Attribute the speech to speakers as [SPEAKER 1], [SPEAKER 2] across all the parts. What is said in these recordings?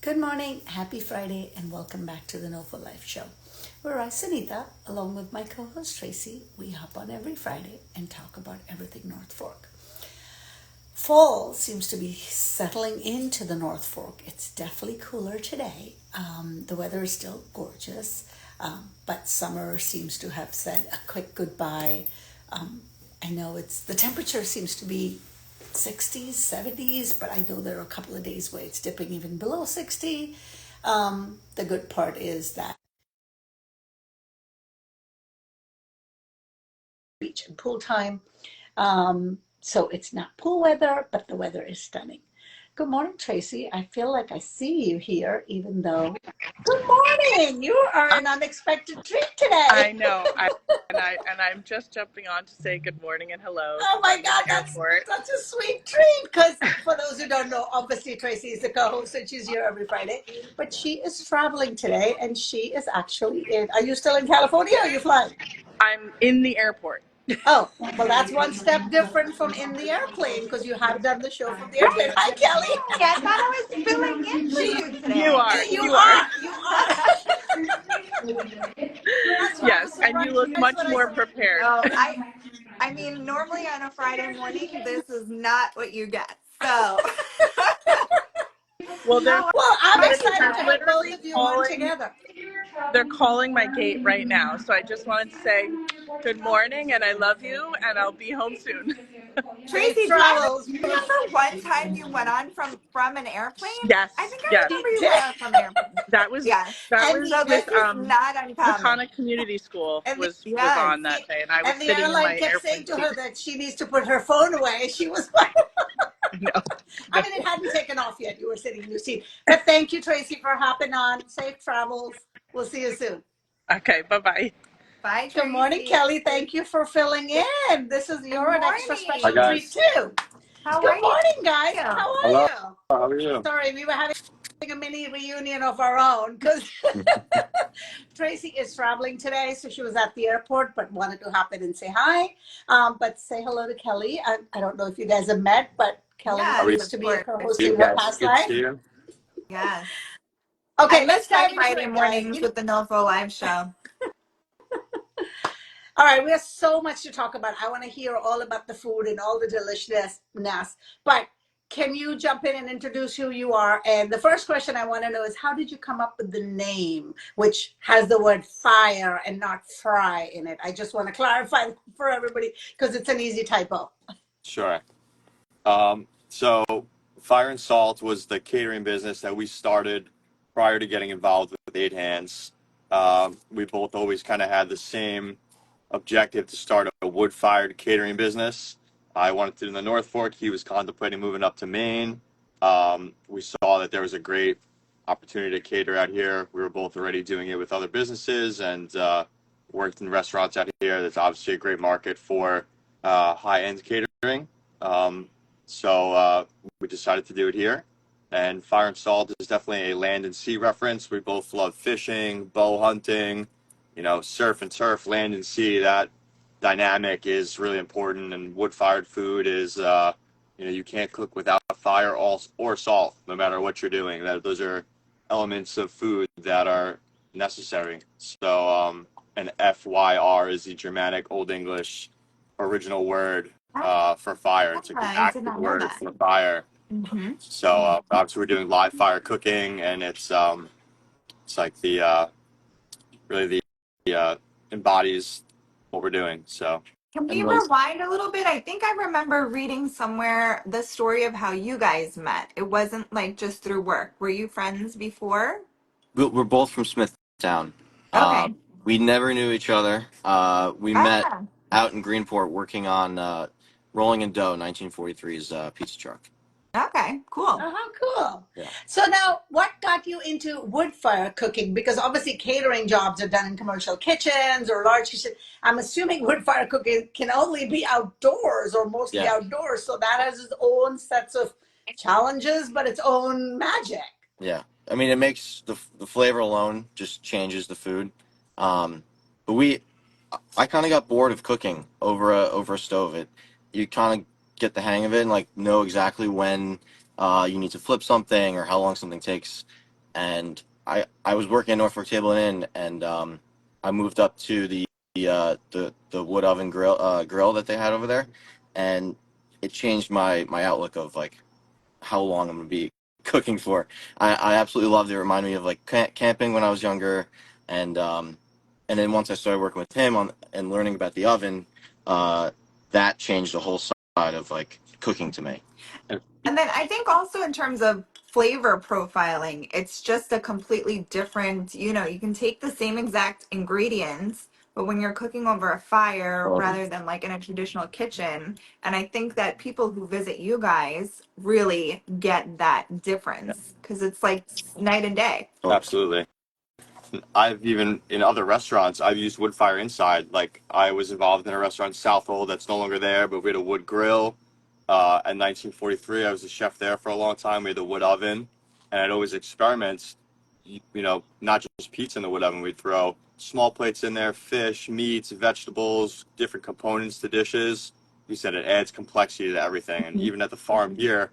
[SPEAKER 1] Good morning, happy Friday, and welcome back to the NOFO Show, where I, Sunita, along with my co-host Tracy, we hop on every Friday and talk about everything North Fork. Fall seems to be settling into the North Fork. It's definitely cooler today. The weather is still gorgeous, but summer seems to have said a quick goodbye. I know the temperature seems to be 60s, 70s, but I know there are a couple of days where it's dipping even below 60. The good part is that beach and pool time. So it's not pool weather, but the weather is stunning. Good morning, Tracy. I feel like I see you here, even though. Good morning. You are an unexpected treat today.
[SPEAKER 2] I know. I'm just jumping on to say good morning and hello.
[SPEAKER 1] Oh my God, that's such a sweet treat. Because for those who don't know, obviously Tracy is the co-host and she's here every Friday. But she is traveling today, and she is actually in. Are you still in California, or are you flying?
[SPEAKER 2] I'm in the airport.
[SPEAKER 1] Oh, well, that's one step different from in the airplane, because you have done the show from the airplane. Hi, Kelly.
[SPEAKER 3] I thought I was filling in for you today.
[SPEAKER 2] You are. Yes, and you look much more prepared.
[SPEAKER 3] Oh, I mean, normally on a Friday morning, this is not what you get. So.
[SPEAKER 2] Well,
[SPEAKER 1] I'm excited to have both of you on together.
[SPEAKER 2] They're calling my gate right now, so I just wanted to say good morning and I love you, and I'll be home soon.
[SPEAKER 3] Tracy, do you remember one time you went on from an airplane?
[SPEAKER 2] Yes.
[SPEAKER 3] I think I remember you went on from an airplane.
[SPEAKER 2] That was
[SPEAKER 3] yes.
[SPEAKER 2] That was
[SPEAKER 3] this is not uncommon.
[SPEAKER 2] Iconic Community School was on that day, and I was sitting in my airplane.
[SPEAKER 1] And the airline kept saying to her that she needs to put her phone away. She was like,
[SPEAKER 2] no.
[SPEAKER 1] I mean, it hadn't taken off yet. You were sitting in your seat. But thank you, Tracy, for hopping on. Safe travels. We'll see you soon.
[SPEAKER 2] Okay, bye-bye.
[SPEAKER 3] Bye, Tracy.
[SPEAKER 1] Good morning, Kelly. Thank you for filling in. You're an extra special treat, too. Good morning, guys. How are you?
[SPEAKER 4] How are you?
[SPEAKER 1] Sorry, we were having a mini reunion of our own because Tracy is traveling today, so she was at the airport but wanted to hop in and say hi. But say hello to Kelly. I don't know if you guys have met, but Kelly used to be a co-host in her past life.
[SPEAKER 3] Yes.
[SPEAKER 1] Okay, let's dive into
[SPEAKER 3] Friday mornings with the NOFO Show.
[SPEAKER 1] All right, we have so much to talk about. I want to hear all about the food and all the deliciousness. But can you jump in and introduce who you are? And the first question I want to know is, how did you come up with the name, which has the word fire and not fry in it? I just want to clarify for everybody because it's an easy typo.
[SPEAKER 4] Sure. So Fyr Salt was the catering business that we started prior to getting involved with Eight Hands. We both always kind of had the same objective to start a wood-fired catering business. I wanted to in the North Fork. He was contemplating moving up to Maine. We saw that there was a great opportunity to cater out here. We were both already doing it with other businesses and worked in restaurants out here. There's obviously a great market for high-end catering. So we decided to do it here. And Fyr Salt is definitely a land and sea reference. We both love fishing, bow hunting, surf and turf, land and sea. That dynamic is really important, and wood-fired food is, you can't cook without fire or salt, no matter what you're doing. Those are elements of food that are necessary. So, and FYR is the Germanic Old English original word for fire. It's an active word for fire.
[SPEAKER 3] Mm-hmm.
[SPEAKER 4] So obviously we're doing live fire cooking, and it's like the really the embodies what we're doing. So
[SPEAKER 3] can we rewind a little bit? I think I remember reading somewhere the story of how you guys met. It wasn't like just through work. Were you friends before?
[SPEAKER 5] We're both from Smithtown.
[SPEAKER 3] Okay.
[SPEAKER 5] We never knew each other. We met out in Greenport working on Rolling in Dough, 1943's pizza truck.
[SPEAKER 3] Okay, cool.
[SPEAKER 1] Cool.
[SPEAKER 5] Yeah.
[SPEAKER 1] So now, what got you into wood fire cooking? Because obviously catering jobs are done in commercial kitchens or large kitchens. I'm assuming wood fire cooking can only be outdoors or mostly outdoors. So that has its own sets of challenges, but its own magic.
[SPEAKER 5] Yeah. I mean, it makes the flavor alone just changes the food. But I kind of got bored of cooking over a stove. You kind of get the hang of it and know exactly when you need to flip something or how long something takes. and I was working at Norfolk Table and Inn, and I moved up to the wood oven grill that they had over there, and it changed my outlook of like how long I'm gonna be cooking for. I absolutely loved it. It reminded me of like camping when I was younger, and then once I started working with him on and learning about the oven, that changed the whole side of like cooking to me.
[SPEAKER 3] And then I think also in terms of flavor profiling, it's just a completely different, you can take the same exact ingredients, but when you're cooking over a fire rather than like in a traditional kitchen, and I think that people who visit you guys really get that difference because it's like night and day.
[SPEAKER 4] Absolutely. I've even in other restaurants I've used wood fire inside. Like I was involved in a restaurant in Southold that's no longer there, but we had a wood grill. In 1943, I was a chef there for a long time. We had the wood oven, and I'd always experiment. Not just pizza in the wood oven. We'd throw small plates in there, fish, meats, vegetables, different components to dishes. You said it adds complexity to everything. And even at the farm here,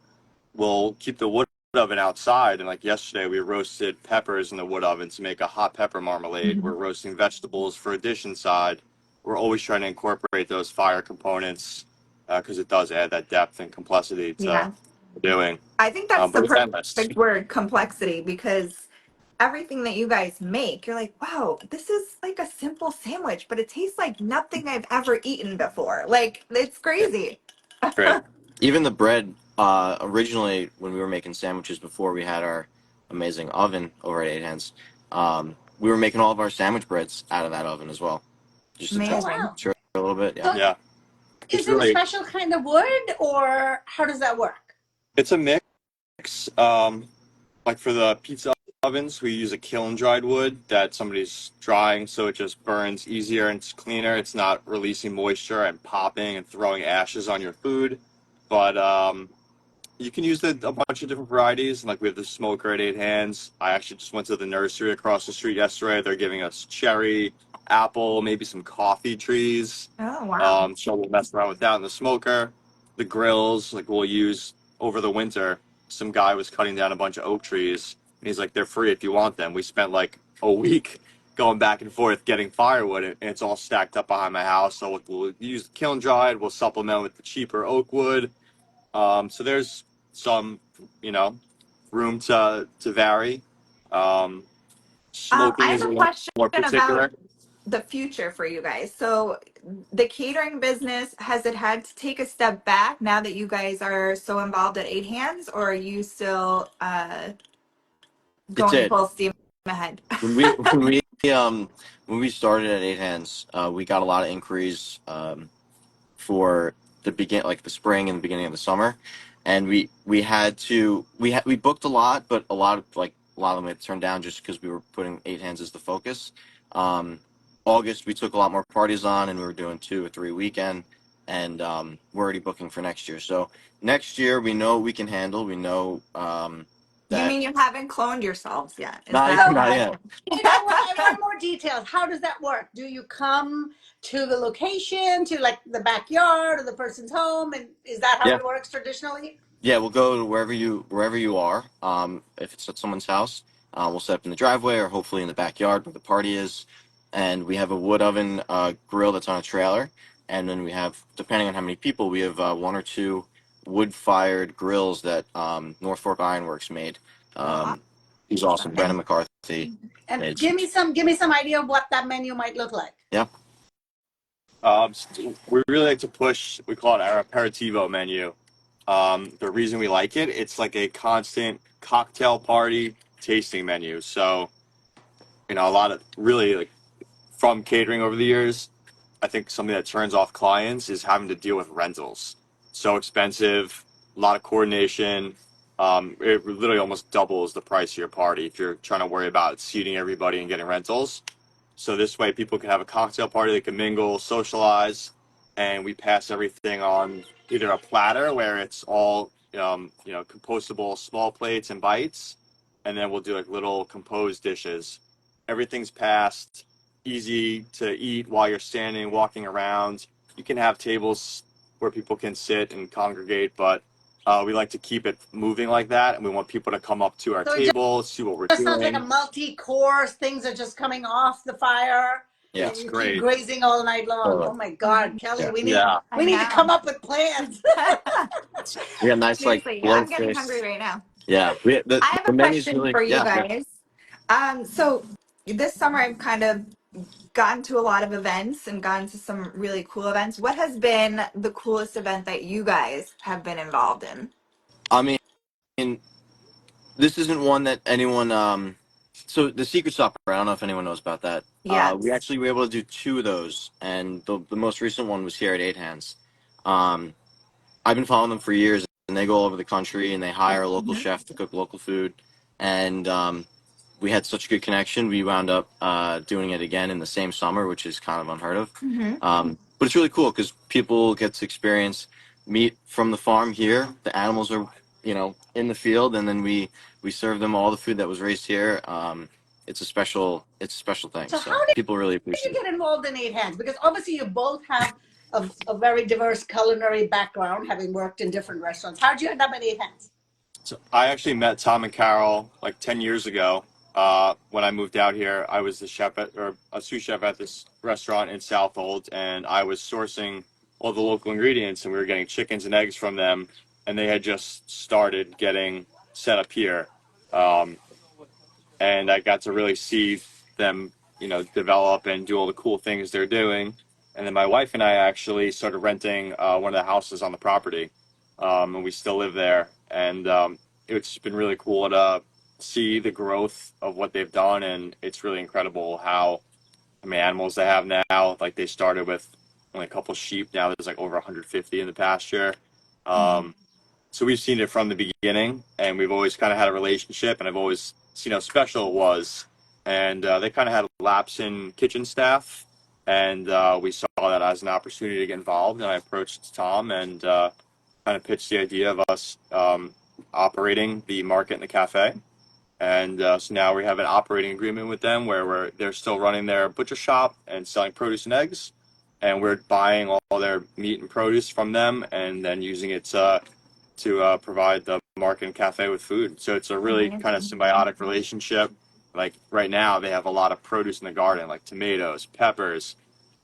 [SPEAKER 4] we'll keep the wood oven outside. And like yesterday, we roasted peppers in the wood oven to make a hot pepper marmalade. We're roasting vegetables for a dish inside. We're always trying to incorporate those fire components because it does add that depth and complexity to
[SPEAKER 3] Yeah.
[SPEAKER 4] doing.
[SPEAKER 3] I think that's the
[SPEAKER 4] But it's endless.
[SPEAKER 3] perfect word, complexity, because everything that you guys make, you're like, wow, this is like a simple sandwich, but it tastes like nothing I've ever eaten before. Like, it's crazy.
[SPEAKER 4] Great.
[SPEAKER 5] Even the bread, originally when we were making sandwiches before we had our amazing oven over at Eight Hands, we were making all of our sandwich breads out of that oven as well. Just to
[SPEAKER 1] Oh,
[SPEAKER 5] test
[SPEAKER 3] Amazing.
[SPEAKER 1] wow.
[SPEAKER 5] a little bit, yeah.
[SPEAKER 1] So
[SPEAKER 4] Yeah.
[SPEAKER 1] is
[SPEAKER 4] It's
[SPEAKER 1] it a
[SPEAKER 4] really,
[SPEAKER 1] special kind of wood or how does that work?
[SPEAKER 4] it's a mix. Like for the pizza ovens, we use a kiln dried wood that somebody's drying, so it just burns easier and it's cleaner. It's not releasing moisture and popping and throwing ashes on your food. But you can use a bunch of different varieties. Like we have the smoker at Eight Hands. I actually just went to the nursery across the street yesterday. They're giving us cherry, apple, maybe some coffee trees.
[SPEAKER 3] Oh, wow.
[SPEAKER 4] So we'll mess around with that in the smoker. The grills, like we'll use over the winter. Some guy was cutting down a bunch of oak trees, and he's like, "They're free if you want them." We spent like a week going back and forth getting firewood, and it's all stacked up behind my house. So we'll use kiln dried. We'll supplement with the cheaper oak wood. So there's some, you know, room to vary. Um,
[SPEAKER 3] I
[SPEAKER 4] Smoking
[SPEAKER 3] have
[SPEAKER 4] is a
[SPEAKER 3] a
[SPEAKER 4] little
[SPEAKER 3] question
[SPEAKER 4] more
[SPEAKER 3] about
[SPEAKER 4] particular.
[SPEAKER 3] the future for you guys. So, the catering business, has it had to take a step back now that you guys are so involved at Eight Hands, or are you still
[SPEAKER 5] It
[SPEAKER 3] going
[SPEAKER 5] did.
[SPEAKER 3] full steam ahead?
[SPEAKER 5] When we when we when we started at Eight Hands, we got a lot of inquiries for like the spring and the beginning of the summer, and we had to we booked a lot, but a lot of them had turned down just because we were putting Eight Hands as the focus. Um, August we took a lot more parties on, and we were doing 2 or 3 weekend, and we're already booking for next year. So next year we know what we can handle. We know
[SPEAKER 3] You
[SPEAKER 5] that
[SPEAKER 3] mean you haven't cloned yourselves yet? Is
[SPEAKER 5] not
[SPEAKER 3] that
[SPEAKER 1] So,
[SPEAKER 3] what
[SPEAKER 5] not
[SPEAKER 3] I
[SPEAKER 5] yet.
[SPEAKER 1] I want more details. How does that work? Do you come to the location, to like the backyard or the person's home? And is that how
[SPEAKER 5] Yeah.
[SPEAKER 1] it works traditionally?
[SPEAKER 5] Yeah, we'll go to wherever you are. If it's at someone's house, we'll set up in the driveway or hopefully in the backyard where the party is. And we have a wood oven grill that's on a trailer. And then we have, depending on how many people, we have 1 or 2 wood-fired grills that Norfolk Ironworks made.
[SPEAKER 3] Oh,
[SPEAKER 5] He's awesome.
[SPEAKER 3] awesome.
[SPEAKER 5] Brandon McCarthy
[SPEAKER 1] And
[SPEAKER 5] made.
[SPEAKER 1] give me some idea of what that menu might look like.
[SPEAKER 5] Yeah.
[SPEAKER 4] We really like to push. We call it our aperitivo menu. The reason we like it, it's like a constant cocktail party tasting menu. So, a lot of really like from catering over the years, I think something that turns off clients is having to deal with rentals. So expensive, a lot of coordination. It literally almost doubles the price of your party if you're trying to worry about seating everybody and getting rentals. So this way people can have a cocktail party, they can mingle, socialize, and we pass everything on either a platter where it's all compostable small plates and bites, and then we'll do like little composed dishes. Everything's passed, easy to eat while you're standing, walking around. You can have tables where people can sit and congregate, but We like to keep it moving like that, and we want people to come up to our
[SPEAKER 1] So
[SPEAKER 4] table, see what we're
[SPEAKER 1] just sounds like a
[SPEAKER 4] doing.
[SPEAKER 1] multi-course. Things are just coming off the fire,
[SPEAKER 5] Yeah.
[SPEAKER 1] and
[SPEAKER 4] It's
[SPEAKER 1] you keep
[SPEAKER 4] great.
[SPEAKER 1] grazing all night long. Oh my God, Kelly,
[SPEAKER 5] Yeah.
[SPEAKER 4] Yeah.
[SPEAKER 3] I
[SPEAKER 1] we need to come
[SPEAKER 3] know.
[SPEAKER 1] up with plans.
[SPEAKER 5] We got nice like
[SPEAKER 3] Seriously,
[SPEAKER 5] blow
[SPEAKER 3] I'm getting
[SPEAKER 5] fish.
[SPEAKER 3] hungry right now.
[SPEAKER 5] Yeah.
[SPEAKER 3] I have
[SPEAKER 5] The
[SPEAKER 3] a
[SPEAKER 5] menu's
[SPEAKER 3] question
[SPEAKER 5] really
[SPEAKER 3] for you
[SPEAKER 5] yeah.
[SPEAKER 3] guys. So this summer I've kind of gotten to a lot of events and gotten to some really cool events. What has been the coolest event that you guys have been involved in?
[SPEAKER 5] I mean, this isn't one that anyone. So the Secret Supper. I don't know if anyone knows about that. We
[SPEAKER 3] Yes.
[SPEAKER 5] actually were able to do two of those, and the most recent one was here at Eight Hands. Um, I've been following them for years, and they go all over the country, and they hire a local
[SPEAKER 3] Mhm.
[SPEAKER 5] chef to cook local food, and we had such a good connection. We wound up doing it again in the same summer, which is kind of unheard of.
[SPEAKER 3] Mhm.
[SPEAKER 5] But it's really cool because people get to experience meat from the farm here. The animals are, in the field, and then we serve them all the food that was raised here. It's a special thing.
[SPEAKER 1] So
[SPEAKER 5] So
[SPEAKER 1] how did
[SPEAKER 5] people really
[SPEAKER 1] you
[SPEAKER 5] appreciate it.
[SPEAKER 1] get involved in Eight Hands? Because obviously you both have a very diverse culinary background, having worked in different restaurants. How did you end up at Eight Hands?
[SPEAKER 4] So I actually met Tom and Carol like 10 years ago. When I moved out here, I was the chef or a sous chef at this restaurant in Southold, and I was sourcing all the local ingredients, and we were getting chickens and eggs from them, and they had just started getting set up here. Um, and I got to really see them, develop and do all the cool things they're doing. And then my wife and I actually started renting one of the houses on the property, and we still live there. And it's been really cool to see the growth of what they've done, and it's really incredible how many animals they have now. Like they started with only a couple sheep, now there's like over 150 in the pasture.
[SPEAKER 3] Mhm.
[SPEAKER 4] Um, so we've seen it from the beginning, and we've always kind of had a relationship, and I've always seen how special it was. And they kind of had a lapse in kitchen staff, and we saw that as an opportunity to get involved. And I approached Tom and kind of pitched the idea of us operating the market and the cafe. And so now we have an operating agreement with them where they're still running their butcher shop and selling produce and eggs, and we're buying all their meat and produce from them, and then using it to provide the market and cafe with food. So it's a really kind of
[SPEAKER 3] Amazing.
[SPEAKER 4] symbiotic relationship. Like right now, they have a lot of produce in the garden, like tomatoes, peppers.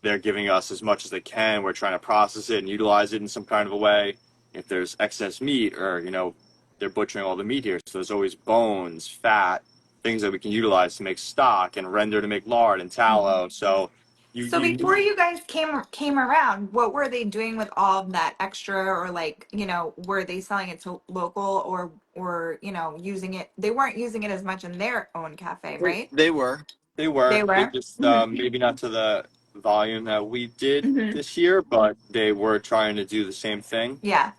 [SPEAKER 4] They're giving us as much as they can. We're trying to process it and utilize it in some kind of a way. If there's excess meat, or they're butchering all the meat here, so there's always bones, fat, things that we can utilize to make stock and render to make lard and tallow. So you
[SPEAKER 3] So
[SPEAKER 4] you
[SPEAKER 3] before you guys came around, what were they doing with all of that extra, or like, were they selling it to local, or using it? They weren't using it as much in their own cafe, right?
[SPEAKER 5] They were.
[SPEAKER 4] They
[SPEAKER 3] They
[SPEAKER 4] were. They
[SPEAKER 3] were.
[SPEAKER 4] just
[SPEAKER 3] Hmm.
[SPEAKER 4] maybe not to the volume that we did
[SPEAKER 3] Hmm.
[SPEAKER 4] this year, but they were trying to do the same thing.
[SPEAKER 3] Yeah.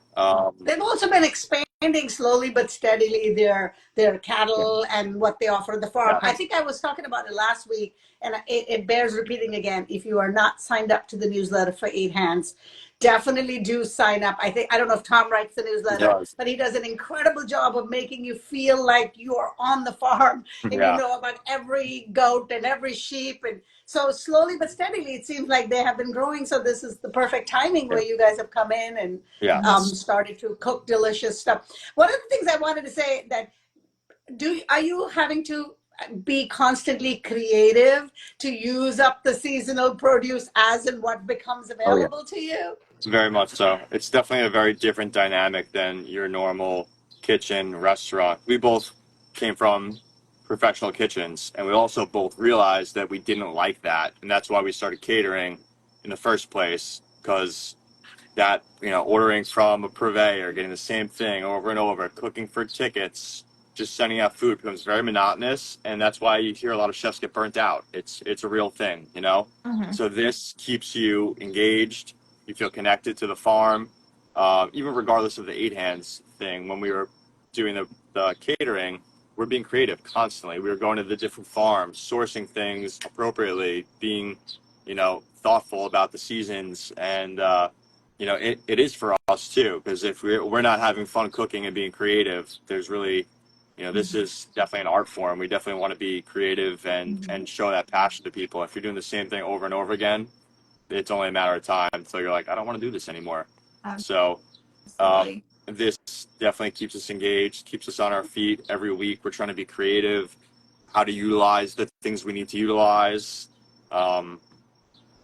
[SPEAKER 1] They've also been expanding slowly but steadily their
[SPEAKER 5] Yeah.
[SPEAKER 1] cattle and what they offer at the farm.
[SPEAKER 4] Yeah.
[SPEAKER 1] I
[SPEAKER 3] Right.
[SPEAKER 1] think I was talking about it last week, and it bears repeating again. If you are not signed up to the newsletter for Eight Hands, definitely do sign up. I don't know if Tom writes the
[SPEAKER 4] He
[SPEAKER 1] newsletter,
[SPEAKER 4] does.
[SPEAKER 1] but he does an incredible job of making you feel like you are on the farm and you
[SPEAKER 4] Yeah.
[SPEAKER 1] know about every goat and every sheep. And so slowly but steadily, it seems like they have been growing. So this is the perfect timing
[SPEAKER 4] Yeah.
[SPEAKER 1] where you guys have come in and
[SPEAKER 4] Yes.
[SPEAKER 1] started to cook delicious stuff. One of the things I wanted to say that are you having to be constantly creative to use up the seasonal produce as and what becomes
[SPEAKER 5] Oh yeah.
[SPEAKER 1] available to you?
[SPEAKER 4] Very much so. It's definitely a very different dynamic than your normal kitchen restaurant. We both came from professional kitchens, and we also both realized that we didn't like that, and that's why we started catering in the first place. Because that ordering from a purveyor, getting the same thing over and over, cooking for tickets, just sending out food becomes very monotonous, and that's why you hear a lot of chefs get burnt out. It's a real thing.
[SPEAKER 3] Hmm.
[SPEAKER 4] So this keeps you engaged. You feel connected to the farm, even regardless of the Eight Hands thing. When we were doing the catering, we're being creative constantly. We were going to the different farms, sourcing things appropriately, being thoughtful about the seasons, and it is for us too, because if we're not having fun cooking and being creative, there's really, this is definitely an art form. We definitely want to be creative and show that passion to people. If you're doing the same thing over and over again, it's only a matter of time until you're like, I don't want to do this anymore. So, um,
[SPEAKER 3] Absolutely.
[SPEAKER 4] this definitely keeps us engaged, keeps us on our feet every week. We're trying to be creative, how to utilize the things we need to utilize.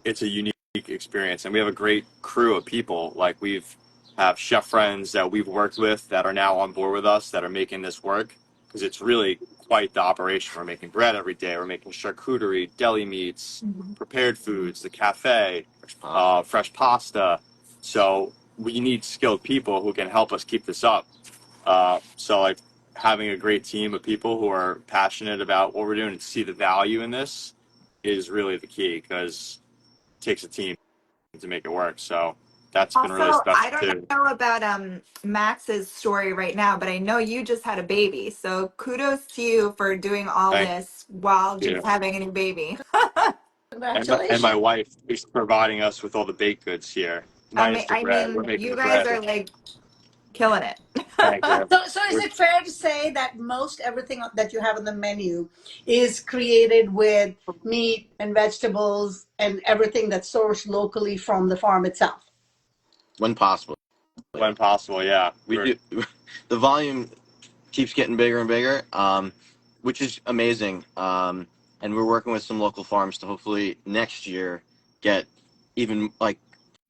[SPEAKER 4] It's a unique experience, and we have a great crew of people. Like we've have chef friends that we've worked with that are now on board with us that are making this work, because it's really quite the operation. We're making bread every day. We're making charcuterie, deli meats, prepared foods, the cafe, fresh pasta. So we need skilled people who can help us keep this up. So like having a great team of people who are passionate about what we're doing and see the value in this is really the key, because it takes a team to make it work. So that's been really
[SPEAKER 3] Also,
[SPEAKER 4] special
[SPEAKER 3] I don't
[SPEAKER 4] too.
[SPEAKER 3] know about Max's story right now, but I know you just had a baby. So kudos to you for doing all
[SPEAKER 4] Thank
[SPEAKER 3] this while
[SPEAKER 4] you.
[SPEAKER 3] just having a new baby.
[SPEAKER 4] And my wife is providing us with all the baked goods here, minus the
[SPEAKER 3] I
[SPEAKER 4] bread. We're
[SPEAKER 3] mean,
[SPEAKER 4] making
[SPEAKER 3] you
[SPEAKER 4] the
[SPEAKER 3] guys
[SPEAKER 4] bread.
[SPEAKER 3] are like killing it.
[SPEAKER 4] Thank you.
[SPEAKER 1] So is it fair to say that most everything that you have on the menu is created with meat and vegetables and everything that's sourced locally from the farm itself?
[SPEAKER 5] When possible.
[SPEAKER 4] When possible, yeah.
[SPEAKER 5] We do. The volume keeps getting bigger and bigger, which is amazing. And we're working with some local farms to hopefully next year get even like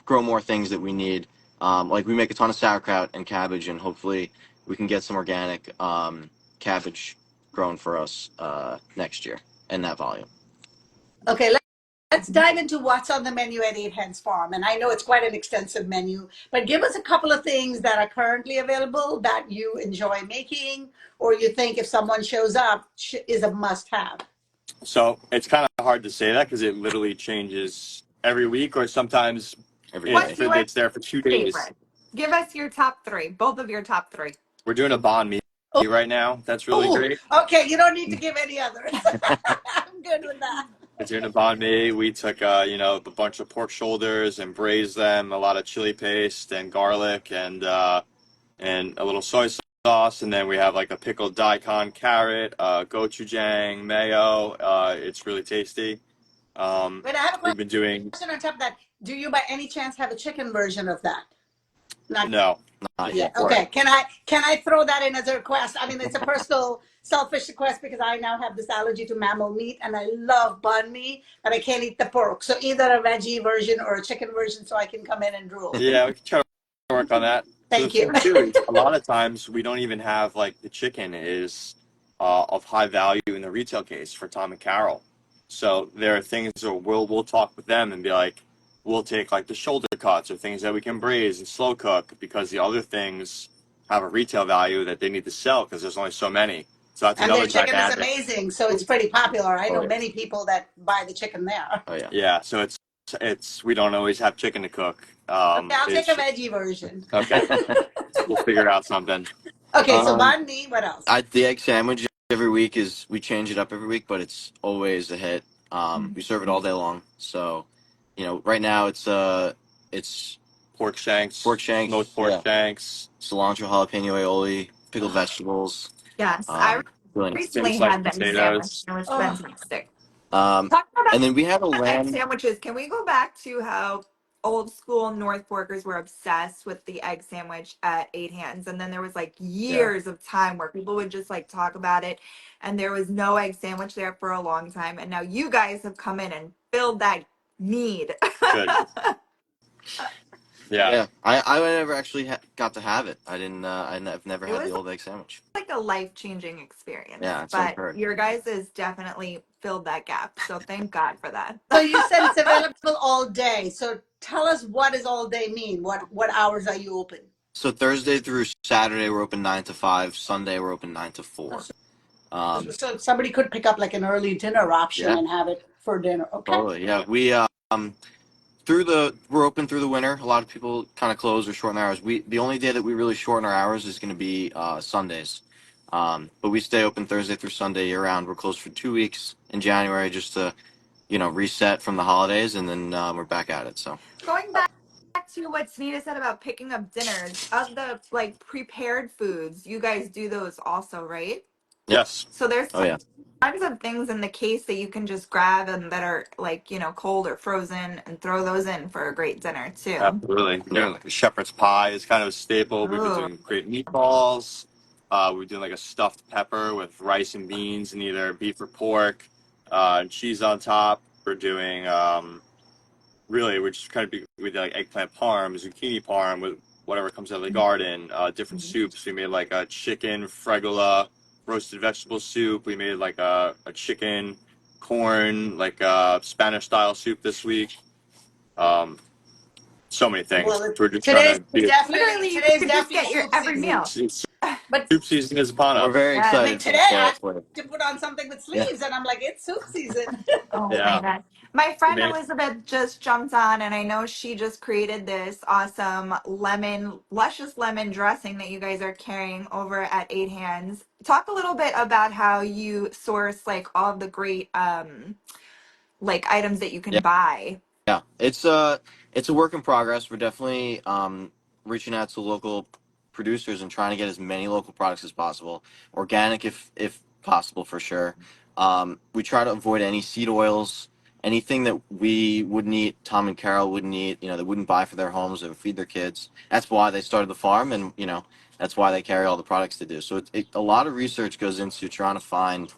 [SPEAKER 5] grow more things that we need. Like we make a ton of sauerkraut and cabbage, and hopefully we can get some organic cabbage grown for us next year in that volume.
[SPEAKER 1] Okay, let's dive into what's on the menu at Eight Hens Farm. And I know it's quite an extensive menu, but give us a couple of things that are currently available that you enjoy making, or you think if someone shows up is a must-have.
[SPEAKER 4] So it's kind of hard to say that because it literally changes every week, or sometimes
[SPEAKER 5] Every day.
[SPEAKER 4] it's there for 2 days.
[SPEAKER 3] Favorite? Give us your top three, both of your top three.
[SPEAKER 4] We're doing a banh mi right now. That's really great.
[SPEAKER 1] Okay, you don't need to give any others. I'm good with that.
[SPEAKER 4] We're doing a banh mi. We took a bunch of pork shoulders and braised them, a lot of chili paste and garlic and a little soy sauce, and then we have like a pickled daikon carrot, gochujang, mayo. It's really tasty.
[SPEAKER 1] But I have a
[SPEAKER 4] We've been doing
[SPEAKER 1] question on top of that. Do you by any chance have a chicken version of that? Not
[SPEAKER 4] no.
[SPEAKER 5] Not
[SPEAKER 1] yet.
[SPEAKER 5] yet.
[SPEAKER 1] Okay. Can I throw that in as a request? I mean, it's a personal, selfish request because I now have this allergy to mammal meat, and I love banh mi, but I can't eat the pork. So either a veggie version or a chicken version, so I can come in and drool.
[SPEAKER 4] Yeah, we can try to work on that.
[SPEAKER 1] Thank
[SPEAKER 4] So the
[SPEAKER 1] you.
[SPEAKER 4] thing too, is a lot of times we don't even have like the chicken is of high value in the retail case for Tom and Carol. So there are things that we'll talk with them and be like, we'll take like the shoulder cuts or things that we can braise and slow cook, because the other things have a retail value that they need to sell because there's only so many. So that's
[SPEAKER 1] And
[SPEAKER 4] another
[SPEAKER 1] their chicken is
[SPEAKER 4] dynamic.
[SPEAKER 1] amazing, so it's pretty popular. I know
[SPEAKER 5] yeah.
[SPEAKER 1] many people that buy the chicken there.
[SPEAKER 5] Oh yeah.
[SPEAKER 4] Yeah, so it's we don't always have chicken to cook.
[SPEAKER 1] Okay, I'll take a veggie version.
[SPEAKER 4] Okay, we'll figure out something.
[SPEAKER 1] Okay, so banh mi, what else?
[SPEAKER 5] The egg sandwich every week we change it up every week, but it's always a hit. We serve it all day long. So, right now it's
[SPEAKER 4] Pork shanks, smoked pork
[SPEAKER 5] yeah.
[SPEAKER 4] shanks,
[SPEAKER 5] cilantro, jalapeno aioli, pickled vegetables.
[SPEAKER 3] Yes, I
[SPEAKER 5] Really nice.
[SPEAKER 3] recently
[SPEAKER 4] things like
[SPEAKER 3] had that
[SPEAKER 4] potatoes.
[SPEAKER 3] sandwich. It was
[SPEAKER 1] Oh.
[SPEAKER 3] fantastic.
[SPEAKER 5] And
[SPEAKER 3] Talking about
[SPEAKER 5] then we have a
[SPEAKER 3] egg
[SPEAKER 5] lamb.
[SPEAKER 3] sandwiches, can we go back to how old school North Forkers were obsessed with the egg sandwich at Eight Hands? And then there was like years of time where people would just like talk about it, and there was no egg sandwich there for a long time. And now you guys have come in and filled that need.
[SPEAKER 4] Good. Yeah.
[SPEAKER 5] I never actually got to have it. I didn't. I've never
[SPEAKER 3] It
[SPEAKER 5] had
[SPEAKER 3] was
[SPEAKER 5] the old egg sandwich.
[SPEAKER 3] like a life-changing experience.
[SPEAKER 5] Yeah, that's what I've
[SPEAKER 3] But
[SPEAKER 5] heard.
[SPEAKER 3] your guys has definitely filled that gap. So thank God for that.
[SPEAKER 1] So you said it's available all day. So tell us, what does all day mean? What hours are you open?
[SPEAKER 5] So Thursday through Saturday we're open 9 to 5. Sunday we're open 9 to 4.
[SPEAKER 1] So somebody could pick up like an early dinner option and have it for dinner. Okay.
[SPEAKER 5] Totally. Yeah. We we're open through the winter. A lot of people kind of close or shorten their hours. The only day that we really shorten our hours is going to be Sundays. But we stay open Thursday through Sunday year round. We're closed for 2 weeks in January just to reset from the holidays, and then we're back at it. So
[SPEAKER 3] Going back to what Sunita said about picking up dinners, of the like prepared foods, you guys do those also, right?
[SPEAKER 4] Yes.
[SPEAKER 3] So there's
[SPEAKER 5] oh yeah.
[SPEAKER 3] tons of things in the case that you can just grab and that are like, cold or frozen and throw those in for a great dinner too.
[SPEAKER 4] Absolutely. Yeah, like a shepherd's pie is kind of a staple. We've been
[SPEAKER 3] Oh,
[SPEAKER 4] doing great meatballs. We're doing like a stuffed pepper with rice and beans and either beef or pork, and cheese on top. We're doing really, we're just kind of we did like eggplant parm, zucchini parm with whatever comes out of the garden. Different soups. We made like a chicken fregola roasted vegetable soup. We made like a chicken corn like Spanish style soup this week. Um, so many things.
[SPEAKER 1] Well,
[SPEAKER 4] We're just trying to be
[SPEAKER 3] literally, you
[SPEAKER 1] today's
[SPEAKER 3] could just
[SPEAKER 1] definitely
[SPEAKER 3] get your
[SPEAKER 1] soup
[SPEAKER 3] every
[SPEAKER 1] season.
[SPEAKER 3] meal.
[SPEAKER 1] But
[SPEAKER 4] soup season is upon
[SPEAKER 5] We're
[SPEAKER 4] us.
[SPEAKER 5] very
[SPEAKER 3] Yes.
[SPEAKER 5] excited for the
[SPEAKER 1] today I
[SPEAKER 5] fall
[SPEAKER 1] had
[SPEAKER 5] flavor.
[SPEAKER 1] to put on something with
[SPEAKER 5] Yeah.
[SPEAKER 1] sleeves, and I'm like, it's soup season.
[SPEAKER 3] Oh my
[SPEAKER 4] Yeah.
[SPEAKER 3] God. My
[SPEAKER 4] We
[SPEAKER 3] friend
[SPEAKER 4] made
[SPEAKER 3] Elizabeth just jumped on, and I know she just created this awesome luscious lemon dressing that you guys are carrying over at Eight Hands. Talk a little bit about how you source like all of the great like items that you can buy.
[SPEAKER 5] Yeah, it's a work in progress. We're definitely reaching out to local producers and trying to get as many local products as possible, organic if possible for sure. We try to avoid any seed oils, anything that we wouldn't eat, Tom and Carol wouldn't eat, they wouldn't buy for their homes or feed their kids. That's why they started the farm, and that's why they carry all the products they do. So a lot of research goes into trying to find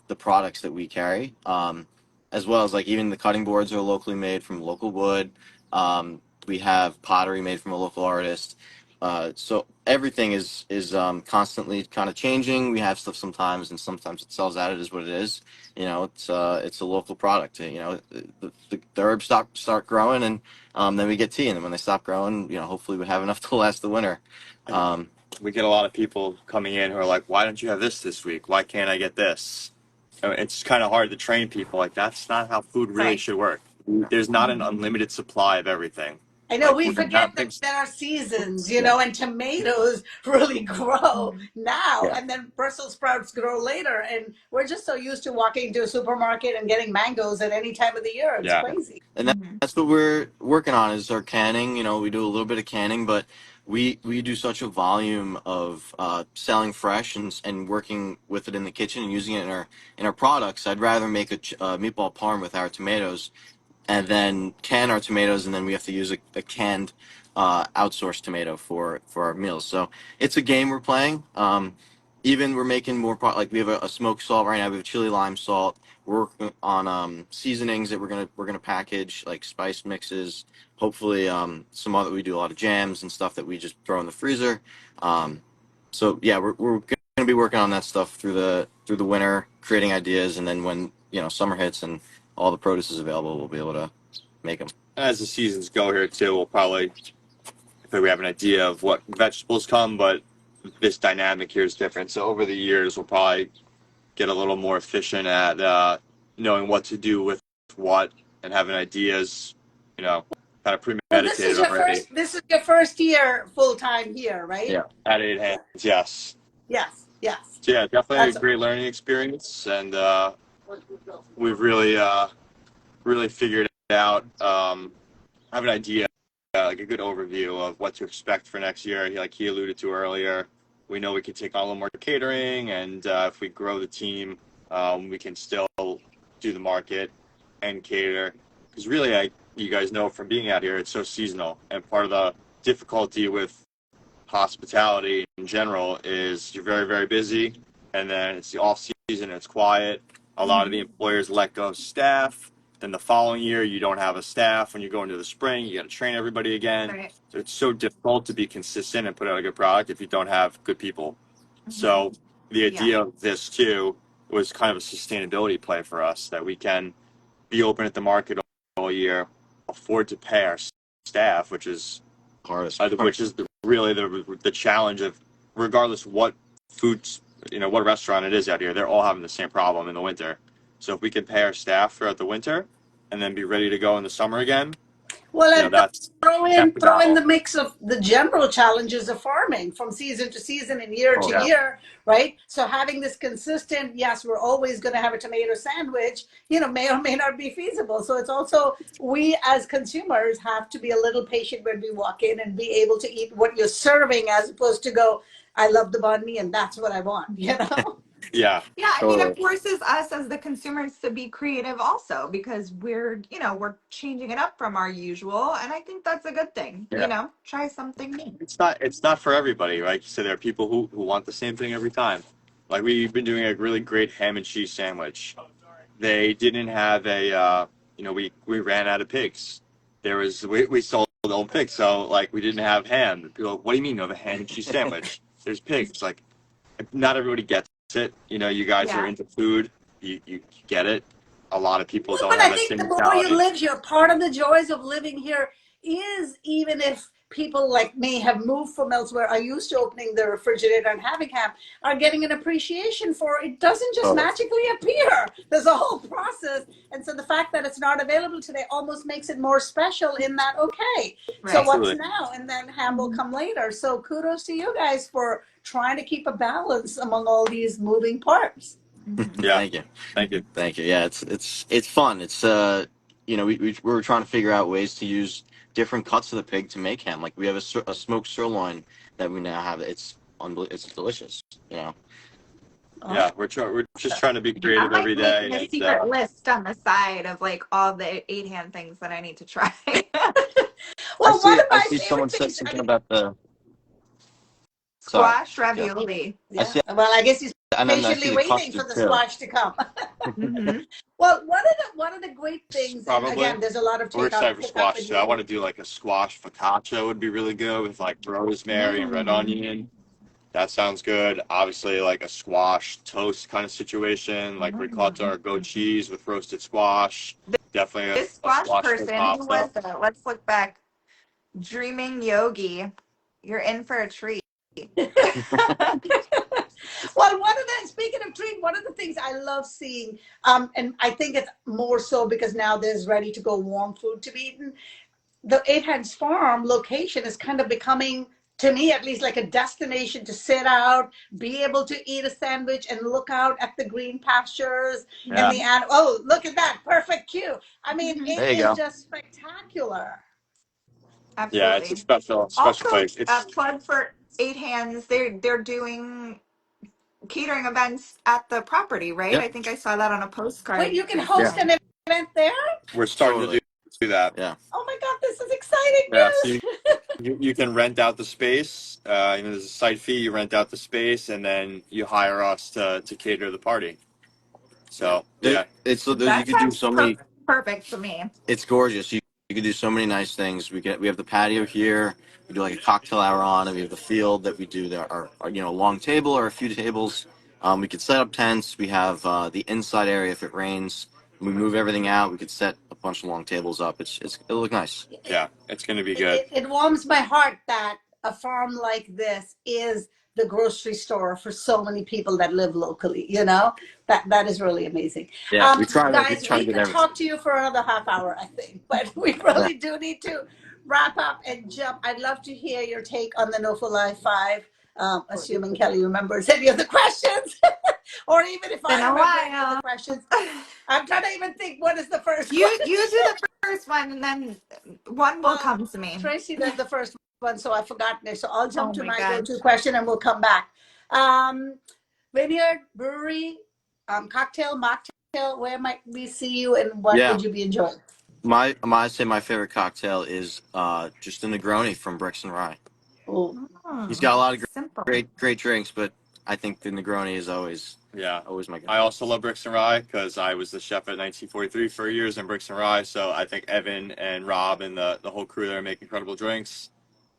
[SPEAKER 5] the products that we carry. As well as like even the cutting boards are locally made from local wood. We have pottery made from a local artist. So everything is constantly kind of changing. We have stuff sometimes, and sometimes it sells out. It is what it is. It's a local product. The herbs start growing, and then we get tea, and then when they stop growing, hopefully we have enough to last the winter.
[SPEAKER 4] we get a lot of people coming in who are like, "Why don't you have this week? Why can't I get this?" It's kind of hard to train people. Like that's not how food really
[SPEAKER 3] Right.
[SPEAKER 4] should work. There's not an unlimited supply of everything.
[SPEAKER 1] I know
[SPEAKER 4] Like
[SPEAKER 1] we
[SPEAKER 4] we can
[SPEAKER 1] forget
[SPEAKER 4] have
[SPEAKER 1] that
[SPEAKER 4] things.
[SPEAKER 1] there are seasons,
[SPEAKER 4] Yeah.
[SPEAKER 1] and tomatoes really grow
[SPEAKER 3] Mhm.
[SPEAKER 1] now,
[SPEAKER 5] Yeah.
[SPEAKER 1] and then Brussels sprouts grow later. And we're just so used to walking to a supermarket and getting mangoes at any time of the year. It's
[SPEAKER 4] Yeah.
[SPEAKER 1] crazy.
[SPEAKER 5] And
[SPEAKER 3] Mhm.
[SPEAKER 5] that's what we're working on is our canning. We do a little bit of canning, but we do such a volume of selling fresh and working with it in the kitchen and using it in our products. I'd rather make a meatball parm with our tomatoes and then can our tomatoes, and then we have to use a canned outsourced tomato for our meals. So it's a game we're playing. Even we're making more like we have a smoked salt right now. We have chili lime salt. We're working on seasonings that we're gonna package like spice mixes. Hopefully, some other we do a lot of jams and stuff that we just throw in the freezer. So yeah, we're gonna be working on that stuff through the winter, creating ideas, and then when summer hits and all the produce is available, we'll be able to make them.
[SPEAKER 4] As the seasons go here too, we'll probably I think we have an idea of what vegetables come, but this dynamic here is different. So over the years, we'll probably get a little more efficient at knowing what to do with what and having ideas, kind of
[SPEAKER 1] Well, this is
[SPEAKER 4] premeditated
[SPEAKER 1] your
[SPEAKER 4] already.
[SPEAKER 1] first year full time here, right?
[SPEAKER 5] Yeah.
[SPEAKER 4] At Eight Hands, yes.
[SPEAKER 1] Yes, yes.
[SPEAKER 4] So yeah, definitely a
[SPEAKER 1] That's
[SPEAKER 4] great learning experience, and we've really figured it out. Have an idea, like a good overview of what to expect for next year. Like he alluded to earlier, we know we can take on a little more catering, and if we grow the team, we can still do the market and cater. Because really, you guys know from being out here, it's so seasonal, and part of the difficulty with hospitality in general is you're very, very busy, and then it's the off season, it's quiet. A lot of the employers let go of staff. Then the following year, you don't have a staff. When you go into the spring, you got to train everybody again.
[SPEAKER 3] Right.
[SPEAKER 4] So it's so difficult to be consistent and put out a good product if you don't have good people. So the
[SPEAKER 3] Yeah.
[SPEAKER 4] idea of this too was kind of a sustainability play for us that we can be open at the market all year, afford to pay our staff, which is
[SPEAKER 5] Hardest.
[SPEAKER 4] really the challenge of regardless what foods, what restaurant it is out here, they're all having the same problem in the winter. So if we can pay our staff throughout the winter and then be ready to go in the summer again,
[SPEAKER 1] Well, and
[SPEAKER 4] that's
[SPEAKER 1] throw
[SPEAKER 4] half
[SPEAKER 1] in
[SPEAKER 4] the
[SPEAKER 1] throw in
[SPEAKER 4] battle.
[SPEAKER 1] the mix of the general challenges of farming from season to season and year
[SPEAKER 5] Oh
[SPEAKER 1] to
[SPEAKER 5] yeah.
[SPEAKER 1] year, right? So having this consistent, yes, we're always going to have a tomato sandwich, may or may not be feasible. So it's also we as consumers have to be a little patient when we walk in and be able to eat what you're serving as opposed to go, I love the banh mi and that's what I want,
[SPEAKER 4] Yeah.
[SPEAKER 3] Yeah, I mean, it
[SPEAKER 5] Totally.
[SPEAKER 3] forces us as the consumers to be creative also because we're changing it up from our usual, and I think that's a good thing.
[SPEAKER 4] Yeah.
[SPEAKER 3] Try something new.
[SPEAKER 4] It's not for everybody, right? So there are people who want the same thing every time. Like we've been doing a really great ham and cheese sandwich. They didn't have we ran out of pigs. We sold old pigs, so like we didn't have ham. People are like, what do you mean you have a ham and cheese sandwich? There's pigs. Like not everybody gets it. You guys are
[SPEAKER 3] Yeah.
[SPEAKER 4] into food. You get it. A lot of people
[SPEAKER 1] Well,
[SPEAKER 4] don't
[SPEAKER 1] but I
[SPEAKER 4] have that
[SPEAKER 1] think
[SPEAKER 4] same
[SPEAKER 1] the more you
[SPEAKER 4] mentality.
[SPEAKER 1] live here, part of the joys of living here is even if people like me have moved from elsewhere, are used to opening the refrigerator and having ham, are getting an appreciation for it. Doesn't just
[SPEAKER 5] Totally.
[SPEAKER 1] magically appear. There's a whole process. And so the fact that it's not available today almost makes it more special in that, okay, so
[SPEAKER 3] Right.
[SPEAKER 1] what's
[SPEAKER 4] Absolutely.
[SPEAKER 1] now? And then ham will
[SPEAKER 3] Mhm.
[SPEAKER 1] come later. So kudos to you guys for trying to keep a balance among all these moving parts.
[SPEAKER 3] Mhm.
[SPEAKER 4] Yeah.
[SPEAKER 5] Thank you.
[SPEAKER 4] Thank you.
[SPEAKER 5] Thank you. Yeah, it's fun. It's we were trying to figure out ways to use different cuts of the pig to make ham. Like we have a smoked sirloin that we now have. It's delicious.
[SPEAKER 4] Yeah. We're just trying to be
[SPEAKER 3] I'm
[SPEAKER 4] creative
[SPEAKER 3] like
[SPEAKER 4] every day,
[SPEAKER 3] making a
[SPEAKER 4] and
[SPEAKER 3] secret list on the side of like all the 8-hand things that I need to try.
[SPEAKER 1] Well, one of
[SPEAKER 5] I
[SPEAKER 1] my
[SPEAKER 5] see
[SPEAKER 1] favorite
[SPEAKER 5] someone said
[SPEAKER 1] things,
[SPEAKER 5] something about the sorry.
[SPEAKER 3] Squash
[SPEAKER 5] Yeah.
[SPEAKER 3] ravioli.
[SPEAKER 5] I
[SPEAKER 1] yeah.
[SPEAKER 5] see
[SPEAKER 1] Well, I guess he's
[SPEAKER 5] and then I see
[SPEAKER 1] patiently
[SPEAKER 5] the
[SPEAKER 1] waiting for
[SPEAKER 5] custard
[SPEAKER 1] the
[SPEAKER 5] too.
[SPEAKER 1] squash to come.
[SPEAKER 3] Hmm.
[SPEAKER 1] Well, one of the great things, and
[SPEAKER 4] probably
[SPEAKER 1] again, there's a lot of
[SPEAKER 4] we're
[SPEAKER 1] takeout
[SPEAKER 4] excited for
[SPEAKER 1] pickup,
[SPEAKER 4] squash
[SPEAKER 1] and
[SPEAKER 4] too. I
[SPEAKER 1] you.
[SPEAKER 4] want to do like a squash focaccia would be really good with like rosemary and red
[SPEAKER 3] Mm.
[SPEAKER 4] onion. That sounds good. Obviously, like a squash toast kind of situation, like ricotta
[SPEAKER 3] Mm.
[SPEAKER 4] or goat cheese with roasted squash. Definitely
[SPEAKER 3] This
[SPEAKER 4] a
[SPEAKER 3] squash
[SPEAKER 4] squash toast
[SPEAKER 3] person, who
[SPEAKER 4] pasta.
[SPEAKER 3] was that? Let's look back. Dreaming Yogi. You're in for a treat.
[SPEAKER 1] Well, speaking of treat, one of the things I love seeing, and I think it's more so because now there's ready to go warm food to be eaten. The Eight Hands Farm location is kind of becoming, to me at least, like a destination to sit out, be able to eat a sandwich and look out at the green pastures and
[SPEAKER 4] Yeah,
[SPEAKER 1] the animal. Oh, look at that. Perfect cue. I mean,
[SPEAKER 3] Mhm.
[SPEAKER 1] it
[SPEAKER 5] There you
[SPEAKER 1] is
[SPEAKER 5] go.
[SPEAKER 1] just spectacular.
[SPEAKER 4] yeah, it's a
[SPEAKER 3] Absolutely.
[SPEAKER 4] special
[SPEAKER 3] Also,
[SPEAKER 4] place.
[SPEAKER 3] a
[SPEAKER 4] It's
[SPEAKER 3] plug for 8 Hands. They're doing catering events at the property, right?
[SPEAKER 5] Yep.
[SPEAKER 3] I think I saw that on a
[SPEAKER 1] Wait,
[SPEAKER 3] postcard
[SPEAKER 1] you can host
[SPEAKER 5] Yeah.
[SPEAKER 3] recently.
[SPEAKER 1] an event there?
[SPEAKER 4] we're starting to
[SPEAKER 5] Totally.
[SPEAKER 4] do that.
[SPEAKER 5] Yeah.
[SPEAKER 1] Oh my God, this is exciting
[SPEAKER 4] Yeah, so you,
[SPEAKER 1] news.
[SPEAKER 4] you you can rent out the space. There's a site fee. You rent out the space, and then you hire us to cater the party.
[SPEAKER 5] Yeah.
[SPEAKER 4] So yeah,
[SPEAKER 5] You
[SPEAKER 3] That
[SPEAKER 5] could do
[SPEAKER 3] sounds
[SPEAKER 5] so many.
[SPEAKER 3] perfect for me.
[SPEAKER 5] It's gorgeous. You could do so many nice things. We have the patio here. We do like a cocktail hour on it. We have the field that we do our long table or a few tables. We could set up tents. We have the inside area if it rains. We move everything out. We could set a bunch of long tables up. It'll look nice.
[SPEAKER 1] It,
[SPEAKER 4] yeah, it's gonna be good.
[SPEAKER 1] it warms my heart that a farm like this is the grocery store for so many people that live locally. That is really amazing.
[SPEAKER 5] Yeah, we
[SPEAKER 1] Guys,
[SPEAKER 5] try to
[SPEAKER 1] we
[SPEAKER 5] get
[SPEAKER 1] could
[SPEAKER 5] everything.
[SPEAKER 1] talk to you for another half hour, I think, but we
[SPEAKER 5] Yeah.
[SPEAKER 1] really do need to wrap up and jump. I'd love to hear your take on the NOFO Life 5, assuming Kelly remembers any of the questions, or even if
[SPEAKER 3] Been
[SPEAKER 1] I
[SPEAKER 3] a
[SPEAKER 1] remember any of the
[SPEAKER 3] while.
[SPEAKER 1] questions. I'm trying to even think what is the first
[SPEAKER 3] You
[SPEAKER 1] question.
[SPEAKER 3] do the first one, and then one will
[SPEAKER 1] Well,
[SPEAKER 3] come to me.
[SPEAKER 1] Tracy did the first one, so I've forgotten it. So I'll
[SPEAKER 3] Oh
[SPEAKER 1] jump to
[SPEAKER 3] my
[SPEAKER 1] my
[SPEAKER 3] god.
[SPEAKER 1] go-to question and we'll come back. Um, Vineyard, brewery, cocktail, mocktail, where might we see you and what
[SPEAKER 5] Yeah.
[SPEAKER 1] would you be enjoying?
[SPEAKER 5] I say my favorite cocktail is just a Negroni from Bricks and Rye.
[SPEAKER 1] Oh,
[SPEAKER 5] He's got a lot of
[SPEAKER 3] Simple.
[SPEAKER 5] great drinks, but I think the Negroni is
[SPEAKER 4] Yeah.
[SPEAKER 5] always my
[SPEAKER 4] I
[SPEAKER 5] guy.
[SPEAKER 4] also love Bricks and Rye because I was the chef at 1943 for years in Bricks and Rye. So I think Evan and Rob and the whole crew there make incredible drinks.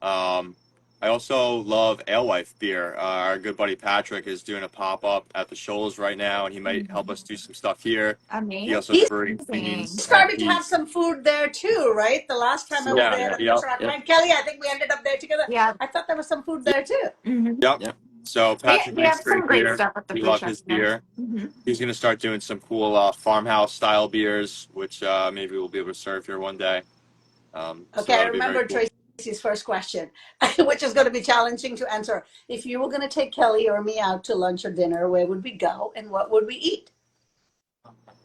[SPEAKER 4] Um, I also love Alewife beer. Our good buddy Patrick is doing a pop up at the Shoals right now, and he might help us do some stuff here. He also has
[SPEAKER 1] he's
[SPEAKER 4] brewing
[SPEAKER 3] Amazing.
[SPEAKER 4] beans, and
[SPEAKER 1] starting to have
[SPEAKER 4] he's
[SPEAKER 1] some food there too, right? The last time I was
[SPEAKER 4] yeah,
[SPEAKER 1] there
[SPEAKER 5] Yeah.
[SPEAKER 1] in the truck,
[SPEAKER 5] Yep.
[SPEAKER 1] right, Kelly? I think we ended up there together.
[SPEAKER 3] Yeah.
[SPEAKER 1] I thought there was some food there too.
[SPEAKER 3] Hmm.
[SPEAKER 4] yep.
[SPEAKER 5] Yep.
[SPEAKER 4] So Patrick
[SPEAKER 3] They
[SPEAKER 4] makes
[SPEAKER 3] have some
[SPEAKER 4] great
[SPEAKER 3] great
[SPEAKER 4] beer.
[SPEAKER 3] stuff at the
[SPEAKER 4] We
[SPEAKER 3] food
[SPEAKER 4] love
[SPEAKER 3] truck
[SPEAKER 4] his
[SPEAKER 3] there.
[SPEAKER 4] beer.
[SPEAKER 3] Hmm.
[SPEAKER 4] He's going to start doing some cool farmhouse style beers, which maybe we'll be able to serve here one day. So
[SPEAKER 1] Okay, I
[SPEAKER 4] that'll be very
[SPEAKER 1] remember
[SPEAKER 4] cool.
[SPEAKER 1] Tracy's first question, which is going to be challenging to answer. If you were going to take Kelly or me out to lunch or dinner, where would we go and what would we eat?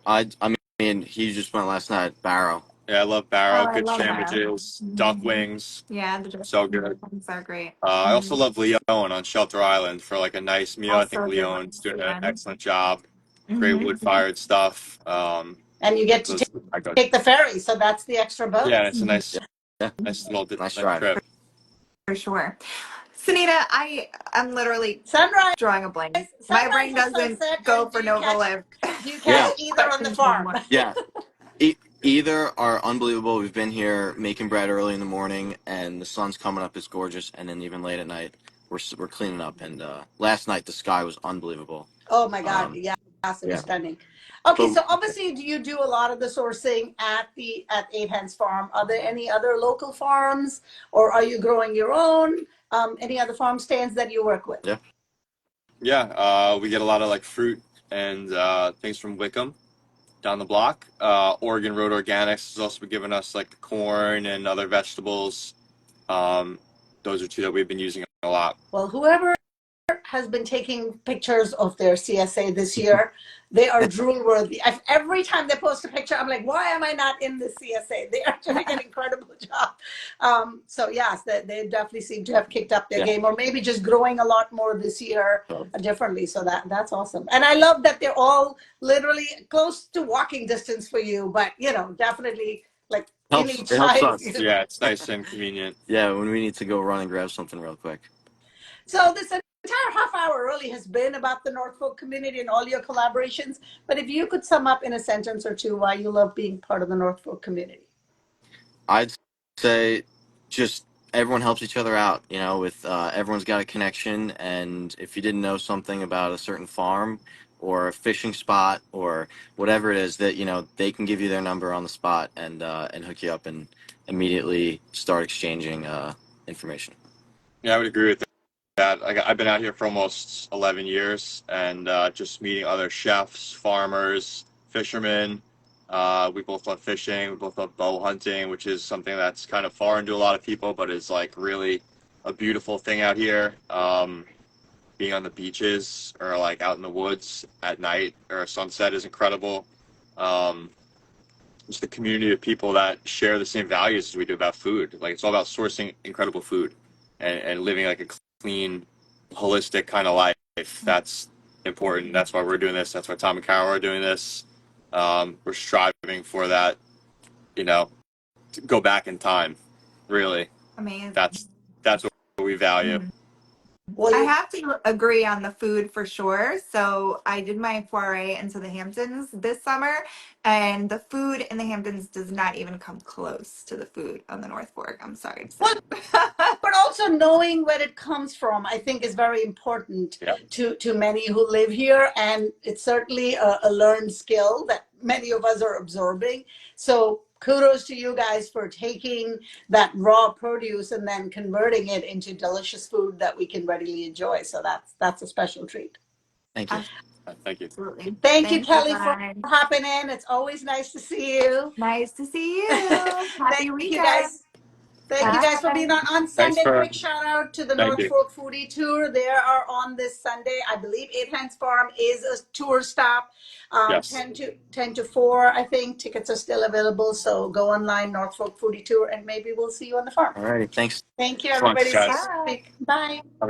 [SPEAKER 5] I mean he just went last night at Barrow.
[SPEAKER 4] Yeah, I love
[SPEAKER 3] Oh,
[SPEAKER 4] Barrow.
[SPEAKER 3] I
[SPEAKER 4] Good
[SPEAKER 3] love that.
[SPEAKER 4] sandwiches, duck wings,
[SPEAKER 3] Yeah, the
[SPEAKER 4] so good.
[SPEAKER 3] drinks are great.
[SPEAKER 4] I also love Leon on Shelter Island for like a nice meal. I think
[SPEAKER 3] Also a good one.
[SPEAKER 4] Leon's doing an
[SPEAKER 3] Yeah.
[SPEAKER 4] excellent job. Great
[SPEAKER 3] Mm-hmm.
[SPEAKER 4] wood-fired stuff.
[SPEAKER 1] And you get to
[SPEAKER 4] Those, I go,
[SPEAKER 1] take the ferry, so that's the extra
[SPEAKER 4] yeah,
[SPEAKER 1] bonus.
[SPEAKER 4] it's a nice,
[SPEAKER 5] Yeah,
[SPEAKER 4] nice little
[SPEAKER 5] nice
[SPEAKER 4] nice
[SPEAKER 5] drive.
[SPEAKER 4] trip.
[SPEAKER 3] For sure. Sunita, I'm literally
[SPEAKER 1] Sunrise,
[SPEAKER 3] drawing a blank. My
[SPEAKER 1] sunrise
[SPEAKER 3] brain
[SPEAKER 1] or
[SPEAKER 3] doesn't
[SPEAKER 1] sunset,
[SPEAKER 3] go
[SPEAKER 1] and
[SPEAKER 3] for NOFO Live.
[SPEAKER 1] do you catch
[SPEAKER 5] Yeah,
[SPEAKER 1] either on the
[SPEAKER 3] Questions
[SPEAKER 1] farm?
[SPEAKER 3] anymore.
[SPEAKER 5] yeah. Either are unbelievable. We've been here making bread early in the morning, and the sun's coming up. It's gorgeous, and then even late at night, we're cleaning up. And last night the sky was unbelievable.
[SPEAKER 1] Oh my God,
[SPEAKER 5] Um,
[SPEAKER 1] yes, it was
[SPEAKER 5] yeah,
[SPEAKER 1] stunning. Okay,
[SPEAKER 5] but
[SPEAKER 1] so obviously, do you do a lot of the sourcing at Eight Hands Farm? Are there any other local farms, or are you growing your own? Any other farm stands that you work with?
[SPEAKER 5] yeah,
[SPEAKER 4] Yeah, we get a lot of like fruit and things from Wickham down the block. Oregon Road Organics has also been giving us like the corn and other vegetables. Those are two that we've been using a lot.
[SPEAKER 1] Well, whoever has been taking pictures of their CSA this year, they are drool worthy. Every time they post a picture, I'm like, why am I not in the CSA? They are doing an incredible job. So yes, they definitely seem to have kicked up their
[SPEAKER 5] yeah.
[SPEAKER 1] game, or maybe just growing a lot more this year
[SPEAKER 5] So,
[SPEAKER 1] differently. So that's awesome. And I love that they're all literally close to walking distance for you, but definitely like in
[SPEAKER 5] helps.
[SPEAKER 1] each
[SPEAKER 5] It helps
[SPEAKER 1] side.
[SPEAKER 5] us.
[SPEAKER 4] Yeah, it's nice and convenient.
[SPEAKER 5] Yeah, when we need to go run and grab something real quick.
[SPEAKER 1] So this entire half hour really has been about the North Fork community and all your collaborations. But if you could sum up in a sentence or two why you love being part of the North Fork community.
[SPEAKER 5] I'd say just everyone helps each other out. With everyone's got a connection, and if you didn't know something about a certain farm or a fishing spot or whatever it is, that they can give you their number on the spot and hook you up and immediately start exchanging information.
[SPEAKER 4] Yeah, I would agree with that. I've been out here for almost 11 years, and just meeting other chefs, farmers, fishermen. We both love fishing. We both love bow hunting, which is something that's kind of foreign to a lot of people, but is like really a beautiful thing out here. Being on the beaches or like out in the woods at night or sunset is incredible. Um, just the community of people that share the same values as we do about food. Like it's all about sourcing incredible food and living like a clean, holistic kind of life. That's important. That's why we're doing this. That's why Tom and Carol are doing this. We're striving for that, to go back in time. Really,
[SPEAKER 3] Amazing.
[SPEAKER 4] that's what we value.
[SPEAKER 1] Well,
[SPEAKER 3] I have to agree on the food for sure. So I did my foray into the Hamptons this summer, and the food in the Hamptons does not even come close to the food on the North Fork. I'm sorry to say.
[SPEAKER 1] but also knowing where it comes from, I think, is very important
[SPEAKER 4] Yeah.
[SPEAKER 1] to many who live here, and it's certainly a learned skill that many of us are absorbing. So kudos to you guys for taking that raw produce and then converting it into delicious food that we can readily enjoy. So that's a special treat.
[SPEAKER 5] Thank you.
[SPEAKER 4] Thank you.
[SPEAKER 3] Absolutely.
[SPEAKER 1] Thank you,
[SPEAKER 3] Thank you,
[SPEAKER 1] Kelly, for
[SPEAKER 3] guys.
[SPEAKER 1] hopping in. It's always nice to see you.
[SPEAKER 3] Nice to see you. Happy
[SPEAKER 1] Thank you,
[SPEAKER 3] weekend.
[SPEAKER 1] guys. Thank you
[SPEAKER 3] Bye.
[SPEAKER 1] guys for being on
[SPEAKER 4] Thanks
[SPEAKER 1] Sunday.
[SPEAKER 4] for.
[SPEAKER 1] Quick shout out to the
[SPEAKER 4] Thank
[SPEAKER 1] North
[SPEAKER 4] you.
[SPEAKER 1] Fork Foodie Tour. They are on this Sunday. I believe Eight Hands Farm is a tour stop.
[SPEAKER 4] Yes.
[SPEAKER 1] 10 to 4, I think. Tickets are still available. So go online, North Fork Foodie Tour, and maybe we'll see you on the farm.
[SPEAKER 5] All right. Thanks.
[SPEAKER 1] Thank you,
[SPEAKER 4] Thanks,
[SPEAKER 1] everybody.
[SPEAKER 4] guys.
[SPEAKER 3] Bye.
[SPEAKER 1] Bye.
[SPEAKER 4] Have a